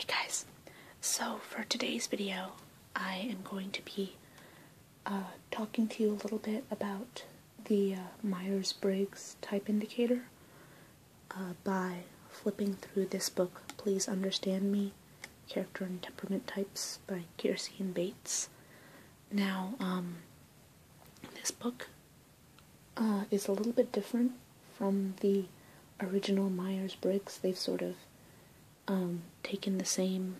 Hey guys, so for today's video I am going to be talking to you a little bit about the Myers-Briggs type indicator by flipping through this book, Please Understand Me, Character and Temperament Types by Kiersey and Bates. Now, this book is a little bit different from the original Myers-Briggs. They've sort of taken the same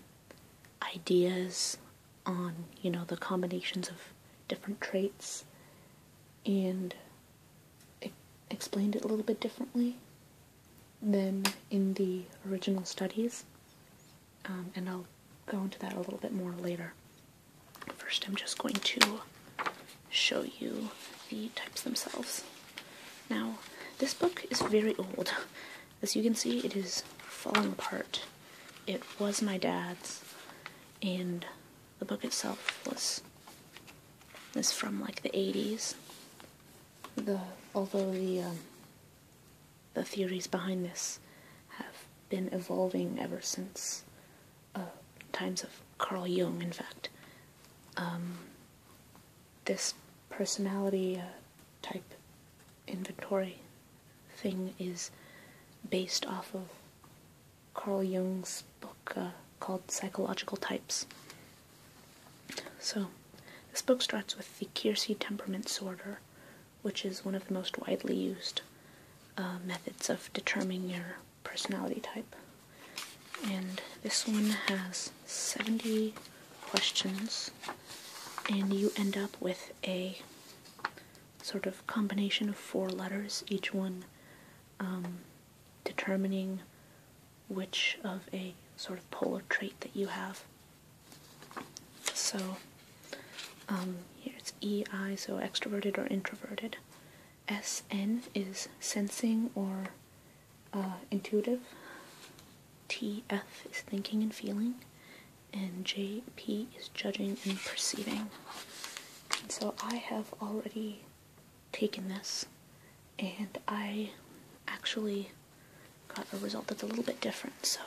ideas on, the combinations of different traits and explained it a little bit differently than in the original studies, and I'll go into that a little bit more later. First, I'm just going to show you the types themselves. Now, this book is very old. As you can see, it is falling apart. It was my dad's, and the book itself is from like the 80s. Although the theories behind this have been evolving ever since times of Carl Jung, in fact. This personality type inventory thing is based off of Carl Jung's book called Psychological Types. So, this book starts with the Kiersey temperament sorter, which is one of the most widely used methods of determining your personality type. And this one has 70 questions, and you end up with a sort of combination of 4 letters, each one determining which of a sort of polar trait that you have. So, here it's EI, so extroverted or introverted. SN is sensing or intuitive. TF is thinking and feeling. And JP is judging and perceiving. And so I have already taken this, and I actually got a result that's a little bit different. So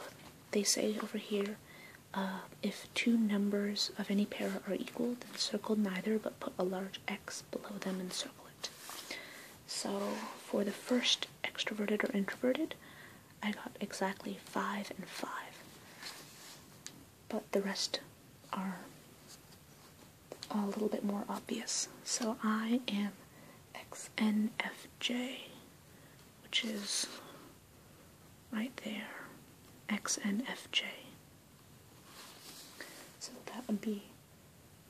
they say over here, if 2 numbers of any pair are equal, then circle neither, but put a large X below them and circle it. So for the first, extroverted or introverted, I got exactly 5 and 5. But the rest are a little bit more obvious. So I am XNFJ, which is right there, XNFJ. So that would be,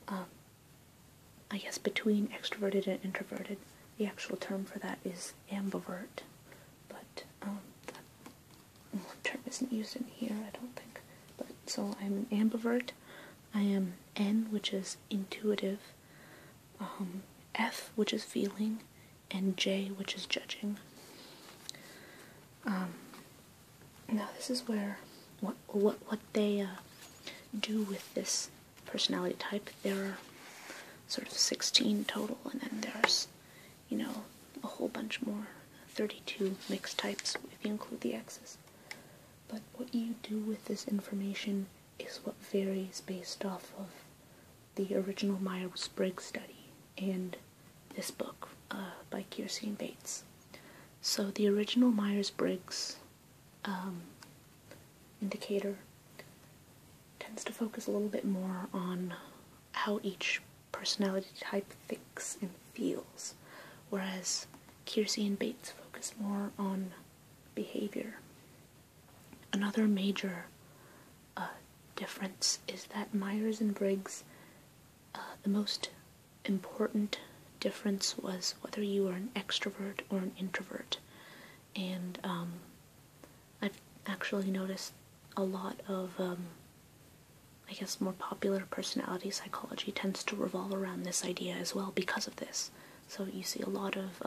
I guess, between extroverted and introverted. The actual term for that is ambivert, but that term isn't used in here, I don't think. But so I'm an ambivert. I am N, which is intuitive, F, which is feeling, and J, which is judging. Now this is where what they do with this personality type. There are sort of 16 total, and then there's, a whole bunch more, 32 mixed types if you include the X's. But what you do with this information is what varies based off of the original Myers-Briggs study and this book by Kiersey and Bates. So the original Myers-Briggs indicator tends to focus a little bit more on how each personality type thinks and feels, whereas Kiersey and Bates focus more on behavior. Another major difference is that Myers and Briggs, the most important difference was whether you were an extrovert or an introvert. And I've actually noticed a lot of, I guess, more popular personality psychology tends to revolve around this idea as well because of this. So you see a lot of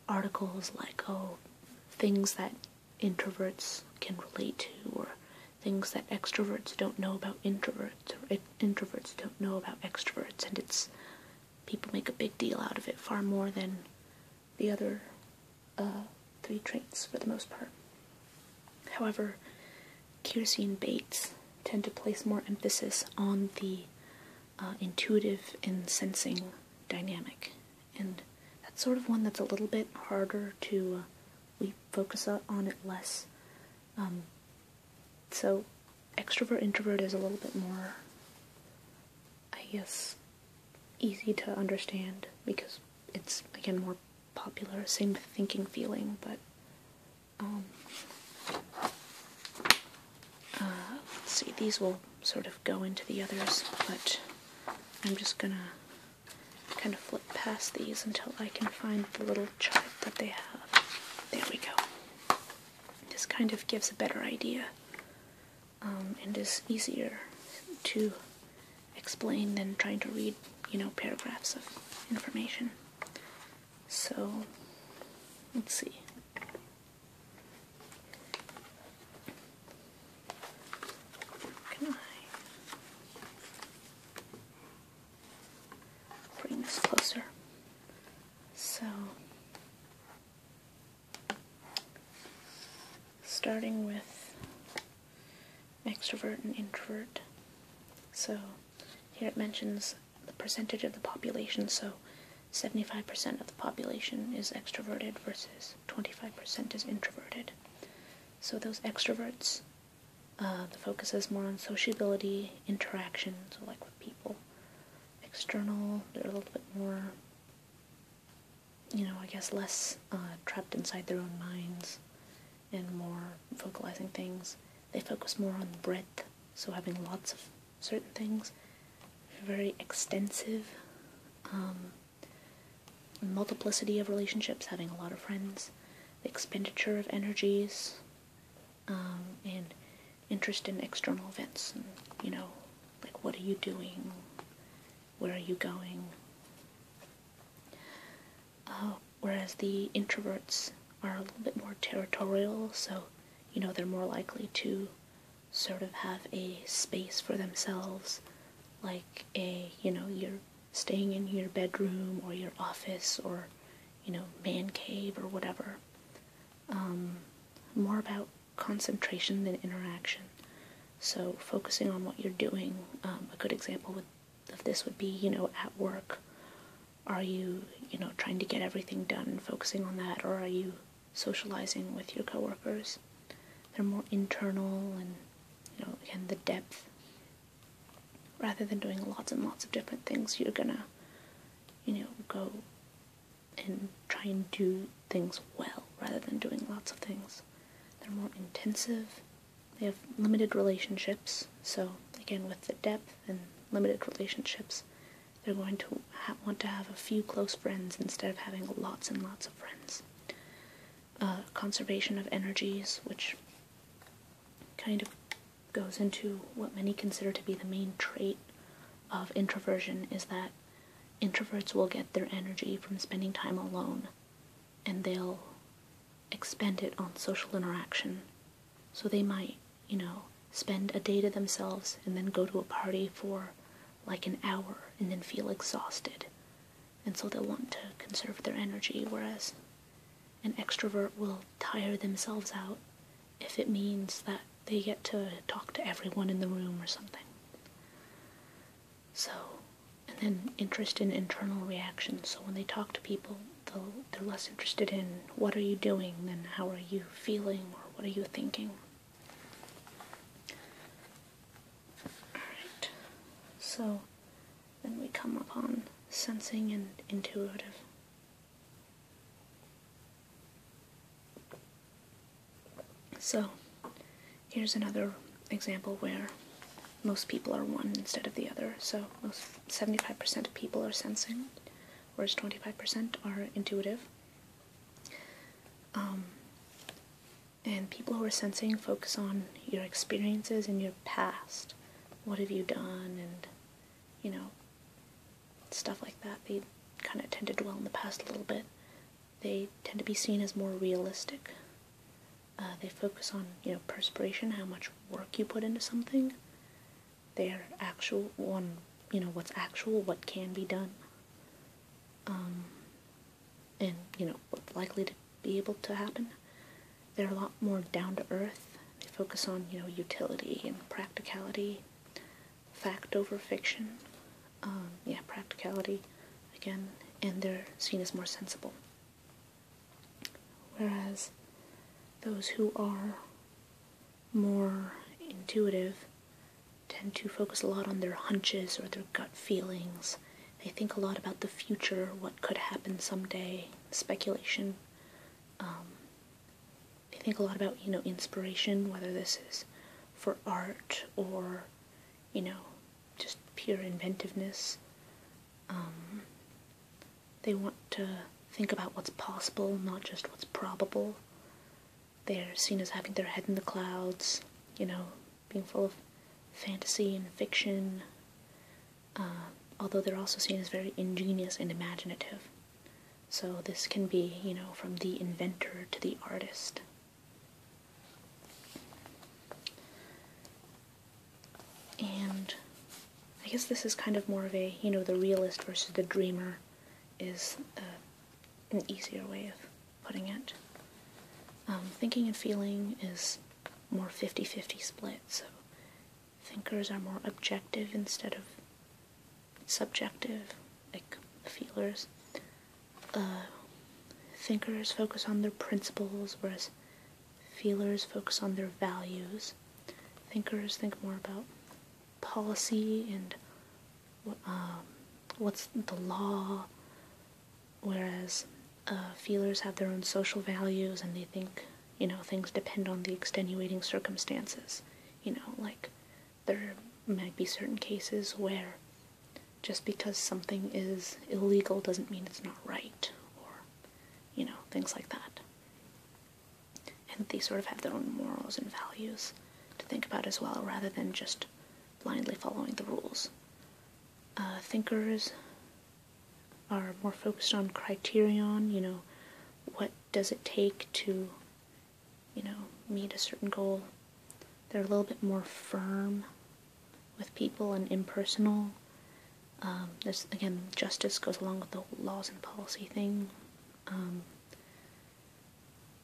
articles like, things that introverts can relate to, or things that extroverts don't know about introverts, or introverts don't know about extroverts, and people make a big deal out of it far more than the other 3 traits for the most part. However, Kiersey and Bates tend to place more emphasis on the intuitive and sensing dynamic, and that's sort of one that's a little bit harder to, we focus on it less. So extrovert-introvert is a little bit more, I guess, easy to understand because it's, again, more popular, same thinking feeling, but let's see, these will sort of go into the others, but I'm just gonna kind of flip past these until I can find the little chart that they have. There we go. This kind of gives a better idea, and is easier to explain than trying to read, paragraphs of information. So, let's see. Can I bring this closer? So, starting with extrovert and introvert. So, here it mentions the percentage of the population, so 75% of the population is extroverted versus 25% is introverted. So those extroverts, the focus is more on sociability, interaction, so like with people. External, they're a little bit more, I guess less trapped inside their own minds and more vocalizing things. They focus more on breadth, so having lots of certain things. Very extensive, multiplicity of relationships, having a lot of friends, the expenditure of energies, and interest in external events, and, like what are you doing, where are you going, whereas the introverts are a little bit more territorial, so, they're more likely to sort of have a space for themselves, like you're staying in your bedroom or your office or, man cave or whatever. More about concentration than interaction. So focusing on what you're doing. A good example of this would be, at work. Are you, trying to get everything done and focusing on that, or are you socializing with your coworkers? They're more internal and, again, the depth. Rather than doing lots and lots of different things, you're gonna, go and try and do things well, rather than doing lots of things. They're more intensive. They have limited relationships, so, again, with the depth and limited relationships, they're going to want to have a few close friends instead of having lots and lots of friends. Conservation of energies, which kind of goes into what many consider to be the main trait of introversion, is that introverts will get their energy from spending time alone, and they'll expend it on social interaction. So they might, spend a day to themselves and then go to a party for like an hour and then feel exhausted. And so they'll want to conserve their energy, whereas an extrovert will tire themselves out if it means that they get to talk to everyone in the room or something. So, and then interest in internal reactions. So when they talk to people, they're less interested in what are you doing than how are you feeling or what are you thinking. Alright, so then we come upon sensing and intuitive. So, here's another example where most people are one instead of the other. So, 75% of people are sensing, whereas 25% are intuitive. And people who are sensing focus on your experiences in your past. What have you done, and, stuff like that. They kind of tend to dwell in the past a little bit. They tend to be seen as more realistic. They focus on, perspiration, how much work you put into something. They're actual on, what's actual, what can be done. And, what's likely to be able to happen. They're a lot more down to earth. They focus on, utility and practicality, fact over fiction. Practicality, again, and they're seen as more sensible. Whereas those who are more intuitive tend to focus a lot on their hunches or their gut feelings. They think a lot about the future, what could happen someday, speculation. They think a lot about, inspiration, whether this is for art or, just pure inventiveness. They want to think about what's possible, not just what's probable. They're seen as having their head in the clouds, being full of fantasy and fiction, although they're also seen as very ingenious and imaginative. So this can be, from the inventor to the artist. And I guess this is kind of more of a, the realist versus the dreamer is an easier way of putting it. Thinking and feeling is more 50-50 split, so thinkers are more objective instead of subjective, like feelers. Thinkers focus on their principles, whereas feelers focus on their values. Thinkers think more about policy and what's the law, whereas feelers have their own social values and they think, things depend on the extenuating circumstances. Like there might be certain cases where just because something is illegal doesn't mean it's not right, or, things like that. And they sort of have their own morals and values to think about as well, rather than just blindly following the rules. Thinkers are more focused on criterion, what does it take to, meet a certain goal. They're a little bit more firm with people and impersonal. There's, again, justice goes along with the laws and policy thing.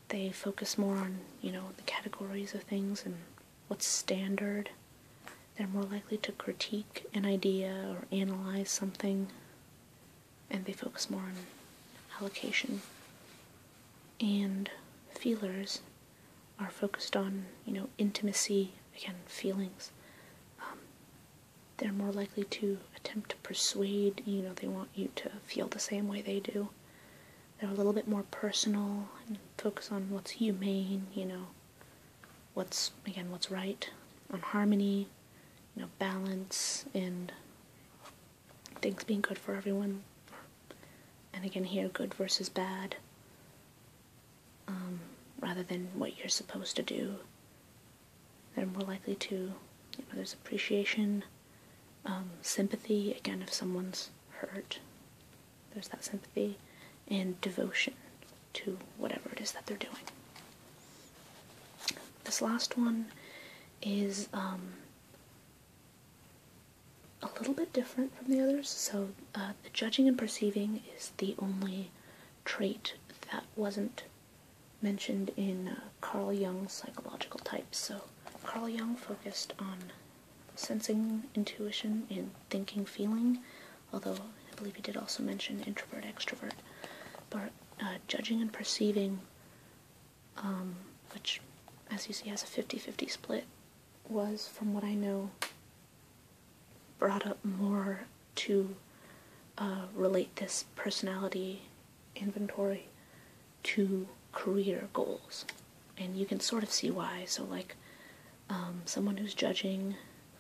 They focus more on, the categories of things and what's standard. They're more likely to critique an idea or analyze something, and they focus more on allocation. And feelers are focused on, intimacy, again, feelings. They're more likely to attempt to persuade, they want you to feel the same way they do. They're a little bit more personal and focus on what's humane, what's right, on harmony, balance, and things being good for everyone. And again here, good versus bad, rather than what you're supposed to do. They're more likely to, there's appreciation, sympathy, again, if someone's hurt, there's that sympathy, and devotion to whatever it is that they're doing. This last one is a little bit different from the others. So the judging and perceiving is the only trait that wasn't mentioned in Carl Jung's psychological types. So Carl Jung focused on sensing, intuition, and thinking, feeling, although I believe he did also mention introvert, extrovert. But judging and perceiving, which, as you see, has a 50-50 split, was, from what I know, brought up more to relate this personality inventory to career goals. And you can sort of see why. So, like, someone who's judging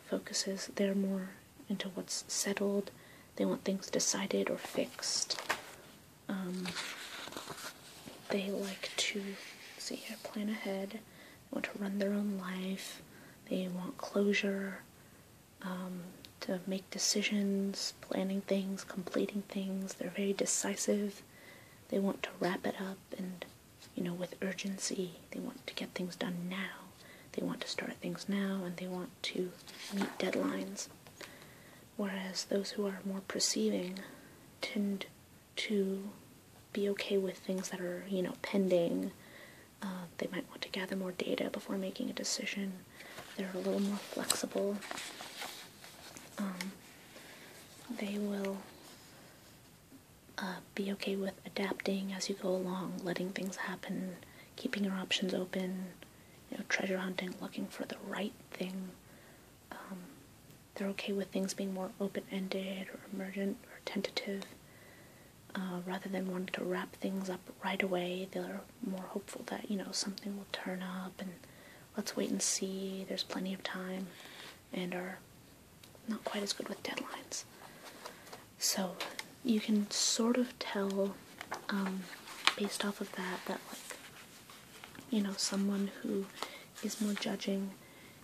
focuses, they're more into what's settled. They want things decided or fixed. They like to, plan ahead. They want to run their own life. They want closure, to make decisions, planning things, completing things. They're very decisive. They want to wrap it up and, with urgency. They want to get things done now. They want to start things now, and they want to meet deadlines. Whereas those who are more perceiving tend to be okay with things that are, pending. They might want to gather more data before making a decision. They're a little more flexible. They will be okay with adapting as you go along, letting things happen, keeping your options open, treasure hunting, looking for the right thing. They're okay with things being more open-ended or emergent or tentative. Rather than wanting to wrap things up right away, they're more hopeful that, something will turn up and let's wait and see, there's plenty of time, and are not quite as good with deadlines. So you can sort of tell, based off of that someone who is more judging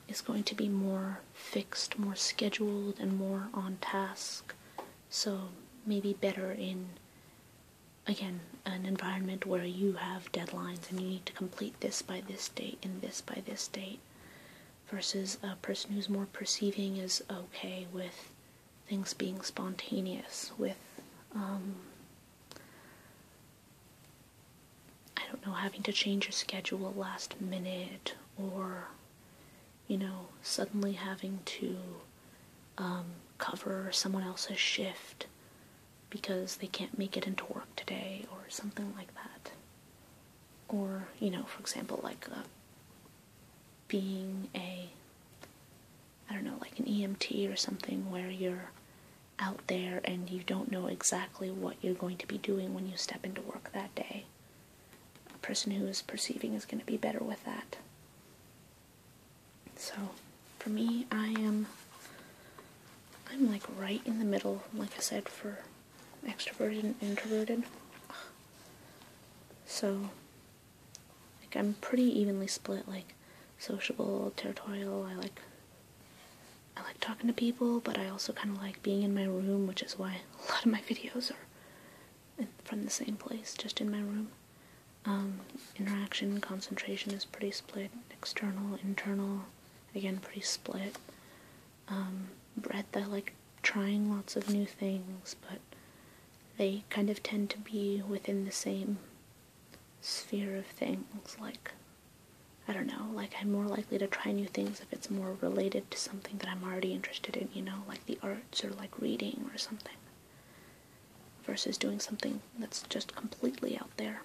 is going to be more fixed, more scheduled, and more on task. So maybe better in, again, an environment where you have deadlines and you need to complete this by this date and this by this date, versus a person who's more perceiving is okay with things being spontaneous, with, having to change your schedule last minute, or, suddenly having to cover someone else's shift because they can't make it into work today, or something like that. Or, for example, being like an EMT or something, where you're out there and you don't know exactly what you're going to be doing when you step into work that day. A person who is perceiving is going to be better with that. So, for me, I'm like right in the middle, like I said, for extroverted and introverted. So, I'm pretty evenly split, sociable, territorial. I like talking to people, but I also kind of like being in my room, which is why a lot of my videos are from the same place, just in my room. Interaction, concentration is pretty split. External, internal, again, pretty split. Breadth, I like trying lots of new things, but they kind of tend to be within the same sphere of things. I'm more likely to try new things if it's more related to something that I'm already interested in, like the arts or like reading or something, versus doing something that's just completely out there.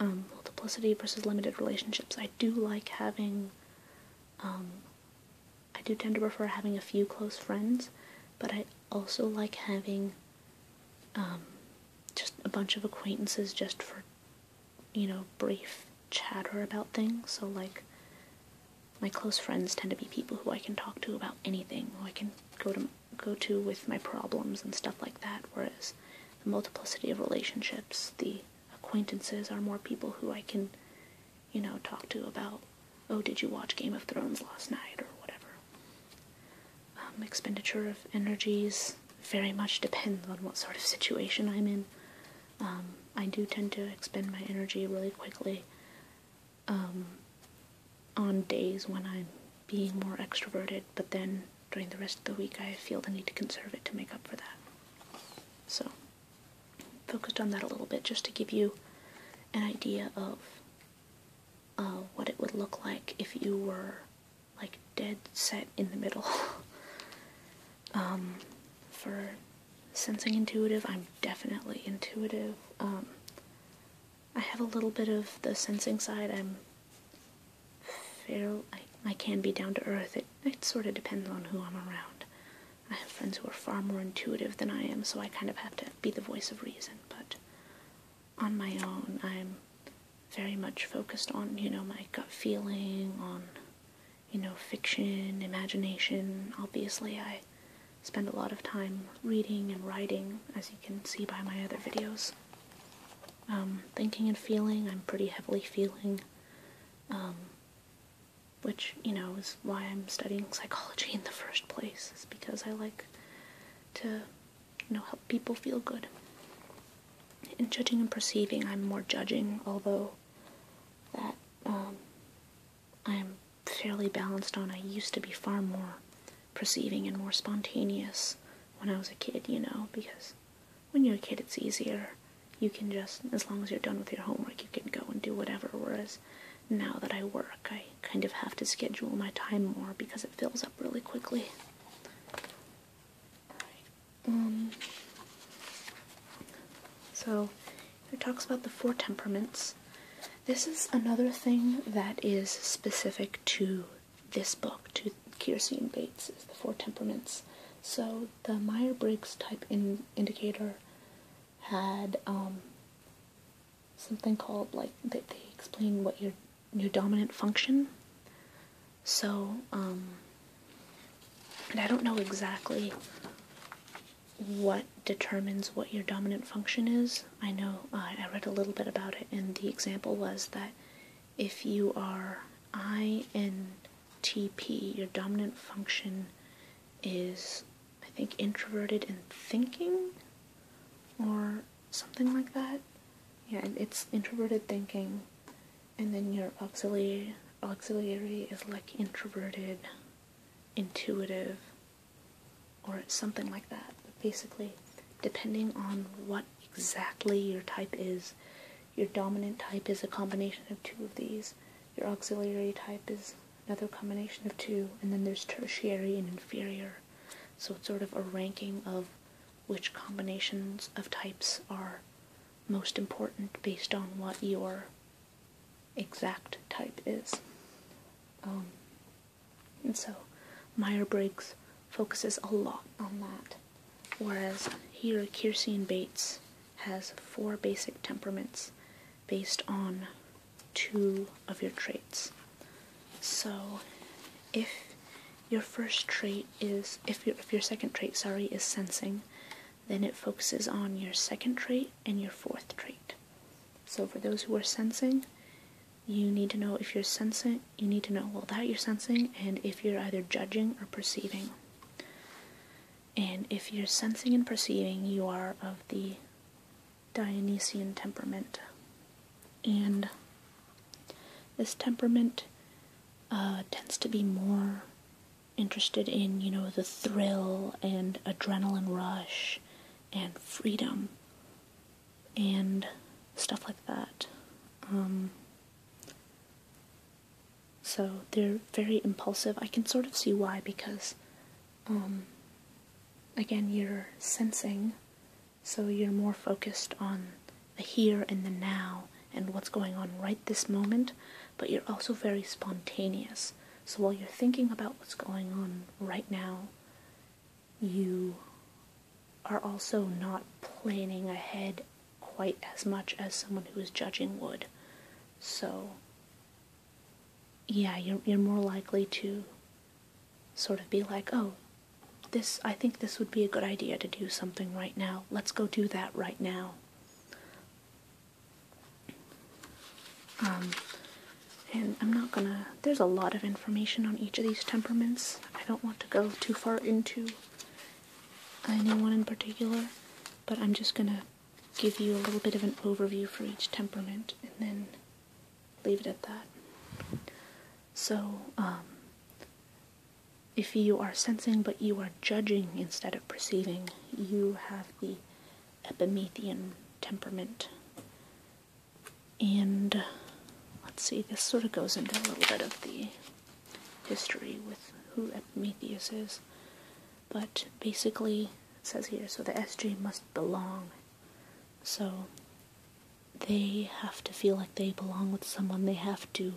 Multiplicity versus limited relationships. I do like having, I do tend to prefer having a few close friends, but I also like having, just a bunch of acquaintances just for, brief chatter about things. So, my close friends tend to be people who I can talk to about anything, who I can go to with my problems and stuff like that, whereas the multiplicity of relationships, the acquaintances, are more people who I can, talk to about, oh, did you watch Game of Thrones last night, or whatever. Expenditure of energies very much depends on what sort of situation I'm in. I do tend to expend my energy really quickly on days when I'm being more extroverted, but then during the rest of the week I feel the need to conserve it to make up for that. So, focused on that a little bit just to give you an idea of what it would look like if you were dead set in the middle. For sensing intuitive, I'm definitely intuitive. I have a little bit of the sensing side. I can be down to earth. It sort of depends on who I'm around. I have friends who are far more intuitive than I am, so I kind of have to be the voice of reason, but on my own, I'm very much focused on, my gut feeling, on, fiction, imagination. Obviously, I spend a lot of time reading and writing, as you can see by my other videos. Thinking and feeling, I'm pretty heavily feeling, which, is why I'm studying psychology in the first place, is because I like to, help people feel good. In judging and perceiving, I'm more judging, although that, I am fairly balanced on. I used to be far more perceiving and more spontaneous when I was a kid, because when you're a kid it's easier. you can just, as long as you're done with your homework, you can go and do whatever, whereas now that I work, I kind of have to schedule my time more because it fills up really quickly. So, it talks about the 4 temperaments. This is another thing that is specific to this book, to Kiersey and Bates, is the 4 temperaments. So, the Myers-Briggs type indicator had something called, like, they explain what your dominant function. So, and I don't know exactly what determines what your dominant function is. I know I read a little bit about it, and the example was that if you are INTP, your dominant function is, I think, introverted and thinking, or something like that. Yeah, it's introverted thinking, and then your auxiliary is like introverted, intuitive, or something like that. But basically, depending on what exactly your type is, your dominant type is a combination of 2 of these, your auxiliary type is another combination of 2, and then there's tertiary and inferior. So it's sort of a ranking of which combinations of types are most important based on what your exact type is. And so Myers-Briggs focuses a lot on that, whereas here Kiersey and Bates has 4 basic temperaments based on 2 of your traits. So if your first trait is, if your second trait, is sensing, then it focuses on your second trait and your 4th trait. So for those who are sensing, you need to know if you're sensing, you need to know, well, that you're sensing, and if you're either judging or perceiving. And if you're sensing and perceiving, you are of the Dionysian temperament. And this temperament tends to be more interested in, the thrill and adrenaline rush and freedom and stuff like that. So they're very impulsive. I can sort of see why, because, again, you're sensing, so you're more focused on the here and the now and what's going on right this moment, but you're also very spontaneous. So while you're thinking about what's going on right now, you are also not planning ahead quite as much as someone who is judging would. So yeah, you're more likely to sort of be like, oh, I think this would be a good idea to do something right now. Let's go do that right now. And I'm not gonna, there's a lot of information on each of these temperaments. I don't want to go too far into any one in particular, but I'm just gonna give you a little bit of an overview for each temperament and then leave it at that. So, if you are sensing but you are judging instead of perceiving, you have the Epimethean temperament. And let's see, this sort of goes into a little bit of the history with who Epimetheus is. But basically, it says here, so the SJ must belong. So they have to feel like they belong with someone. They have to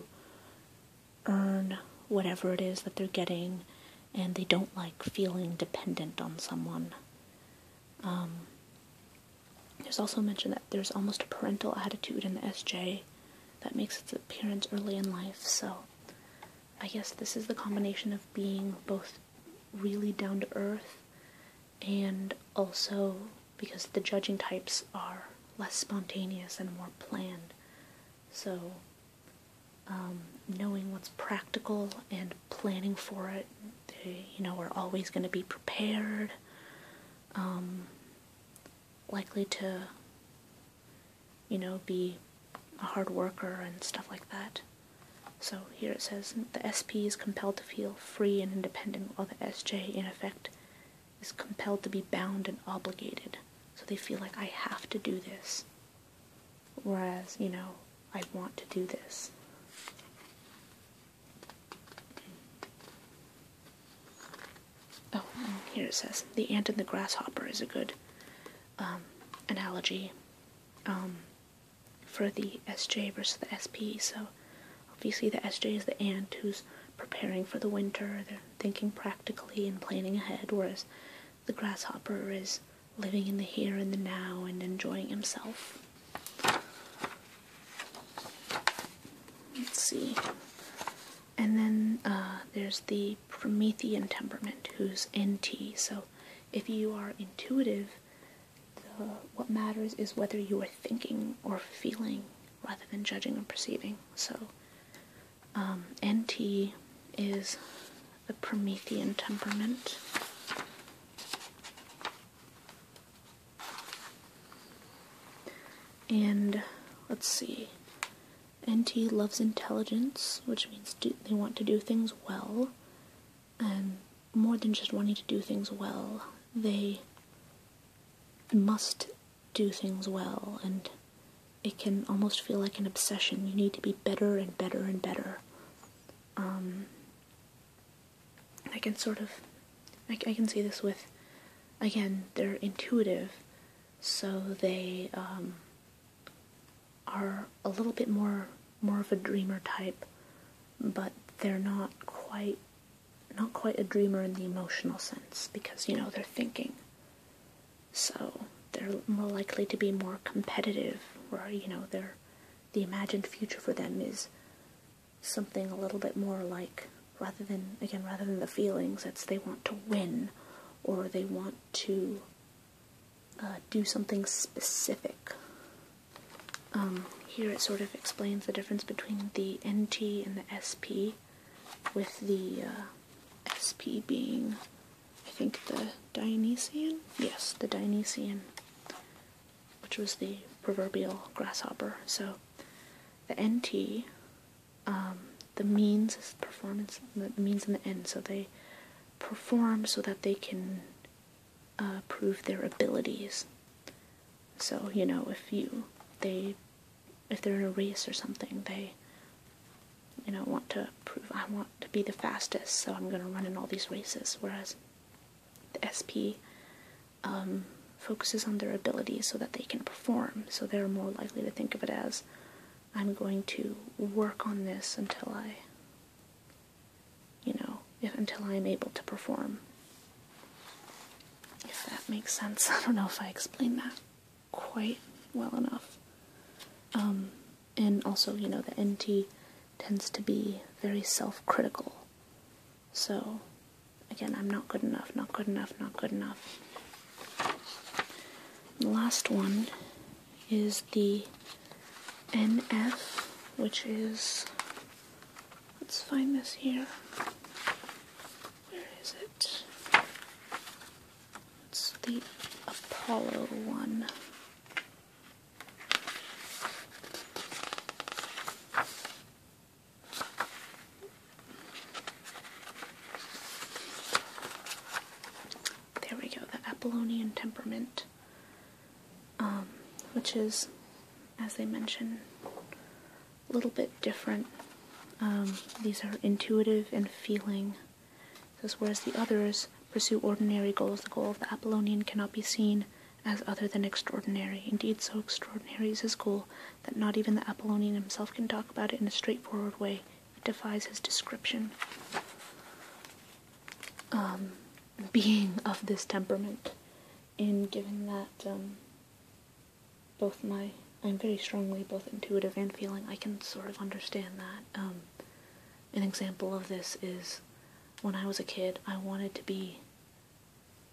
earn whatever it is that they're getting, and they don't like feeling dependent on someone. There's also mention that there's almost a parental attitude in the SJ that makes its appearance early in life, so I guess this is the combination of being both really down to earth and also because the judging types are less spontaneous and more planned. So knowing what's practical and planning for it, they, are always going to be prepared, likely to, be a hard worker and stuff like that. So here it says, the SP is compelled to feel free and independent, while the SJ, in effect, is compelled to be bound and obligated. So they feel like, I have to do this. whereas, you know, I want to do this. Oh, and here it says, the ant and the grasshopper is a good analogy for the SJ versus the SP. So obviously the SJ is the ant who's preparing for the winter, they're thinking practically and planning ahead, whereas the grasshopper is living in the here and the now and enjoying himself. Let's see. And then there's the Promethean temperament, who's NT. So if you are intuitive, what matters is whether you are thinking or feeling rather than judging or perceiving. So NT is the Promethean temperament. And let's see. NT loves intelligence, which means they want to do things well, and more than just wanting to do things well, they must do things well, and it can almost feel like an obsession. You need to be better and better and better. I can see this with, again, they're intuitive, so they are a little bit more of a dreamer type, but they're not quite a dreamer in the emotional sense, because, you know, they're thinking. So they're more likely to be more competitive, where, you know, the imagined future for them is something a little bit more like, rather than the feelings, it's they want to win, or they want to do something specific. Here it sort of explains the difference between the NT and the SP, with the SP being, I think, the Dionysian? Yes, the Dionysian, which was the proverbial grasshopper. So the NT, the means is performance, the means and the end, so they perform so that they can prove their abilities. So, you know, if they're in a race or something, they, you know, want to prove, I want to be the fastest, so I'm going to run in all these races, whereas the SP focuses on their abilities so that they can perform, so they're more likely to think of it as, I'm going to work on this until I, you know, until I'm able to perform. If that makes sense. I don't know if I explained that quite well enough. And also, you know, the NT tends to be very self-critical. So, again, I'm not good enough, not good enough, not good enough. The last one is the NF, which is, let's find this here. Where is it? It's the Apollo one. There we go, the Apollonian temperament, which is, as they mention, a little bit different. These are intuitive and feeling. Whereas the others pursue ordinary goals, the goal of the Apollonian cannot be seen as other than extraordinary. Indeed, so extraordinary is his goal that not even the Apollonian himself can talk about it in a straightforward way. It defies his description. Being of this temperament, and given that I'm very strongly both intuitive and feeling, I can sort of understand that. An example of this is when I was a kid, I wanted to be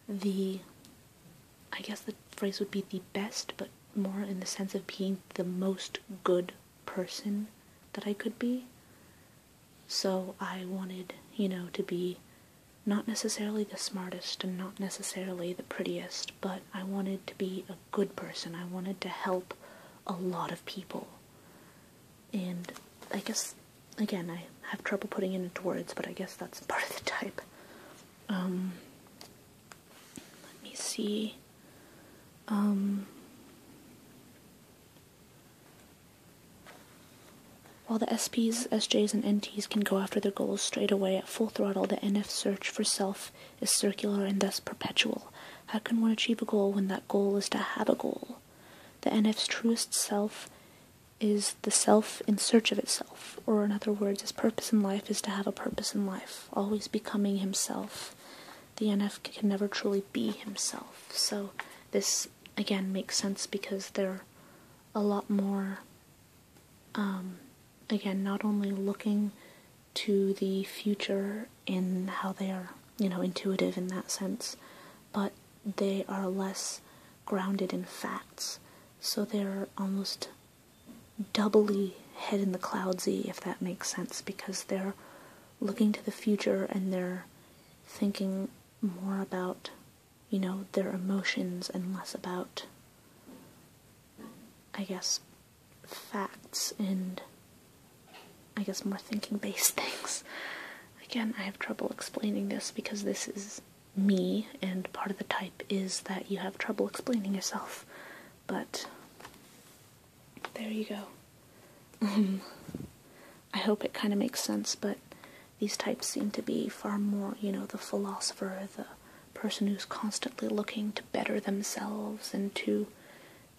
I guess the phrase would be the best, but more in the sense of being the most good person that I could be. So I wanted, you know, to be not necessarily the smartest and not necessarily the prettiest, but I wanted to be a good person. I wanted to help a lot of people. And I guess, again, I have trouble putting it into words, but I guess that's part of the type. Let me see. While the SPs, SJs, and NTs can go after their goals straight away at full throttle, the NF search for self is circular and thus perpetual. How can one achieve a goal when that goal is to have a goal? The NF's truest self is the self in search of itself, or in other words, his purpose in life is to have a purpose in life, always becoming himself. The NF can never truly be himself. So this, again, makes sense because they're a lot more, again, not only looking to the future in how they are, intuitive in that sense, but they are less grounded in facts. So they're almost doubly head in the cloudsy, if that makes sense, because they're looking to the future and they're thinking more about, their emotions and less about, I guess, facts and, more thinking-based things. Again, I have trouble explaining this because this is me, and part of the type is that you have trouble explaining yourself. But there you go. I hope it kind of makes sense, but these types seem to be far more, the philosopher, the person who's constantly looking to better themselves and to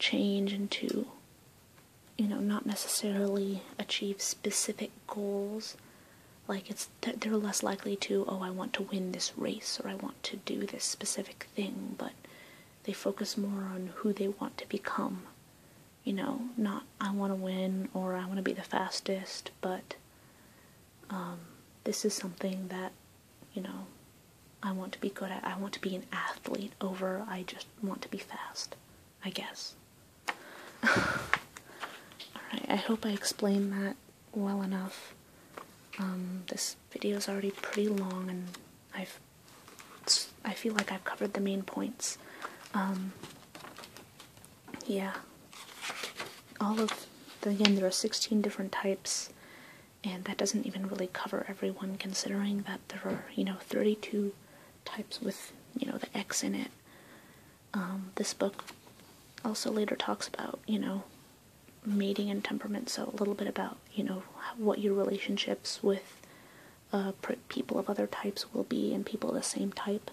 change and to, not necessarily achieve specific goals. Like, they're less likely to, I want to win this race, or I want to do this specific thing, but they focus more on who they want to become. Not I want to win or I want to be the fastest, but this is something that, I want to be good at. I want to be an athlete over I just want to be fast, I guess. Alright, I hope I explained that well enough. This video's already pretty long, and I feel like I've covered the main points. Yeah. Again, there are 16 different types, and that doesn't even really cover everyone, considering that there are, 32 types with, the X in it. This book also later talks about, mating and temperament, so a little bit about, what your relationships with people of other types will be, and people of the same type,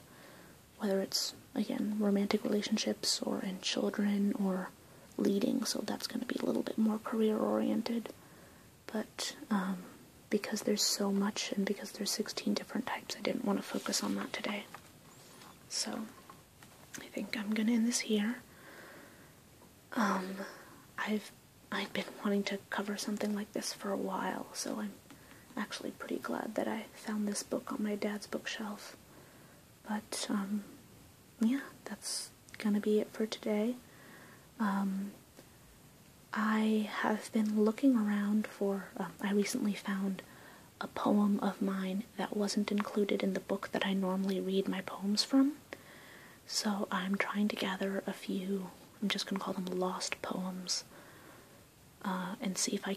whether it's, again, romantic relationships, or in children, or leading, so that's going to be a little bit more career-oriented. But, because there's so much, and because there's 16 different types, I didn't want to focus on that today. So, I think I'm going to end this here. I've been wanting to cover something like this for a while, so I'm actually pretty glad that I found this book on my dad's bookshelf. But, yeah, that's gonna be it for today. I have been looking around for, I recently found a poem of mine that wasn't included in the book that I normally read my poems from. So I'm trying to gather a few, I'm just gonna call them lost poems, and see if I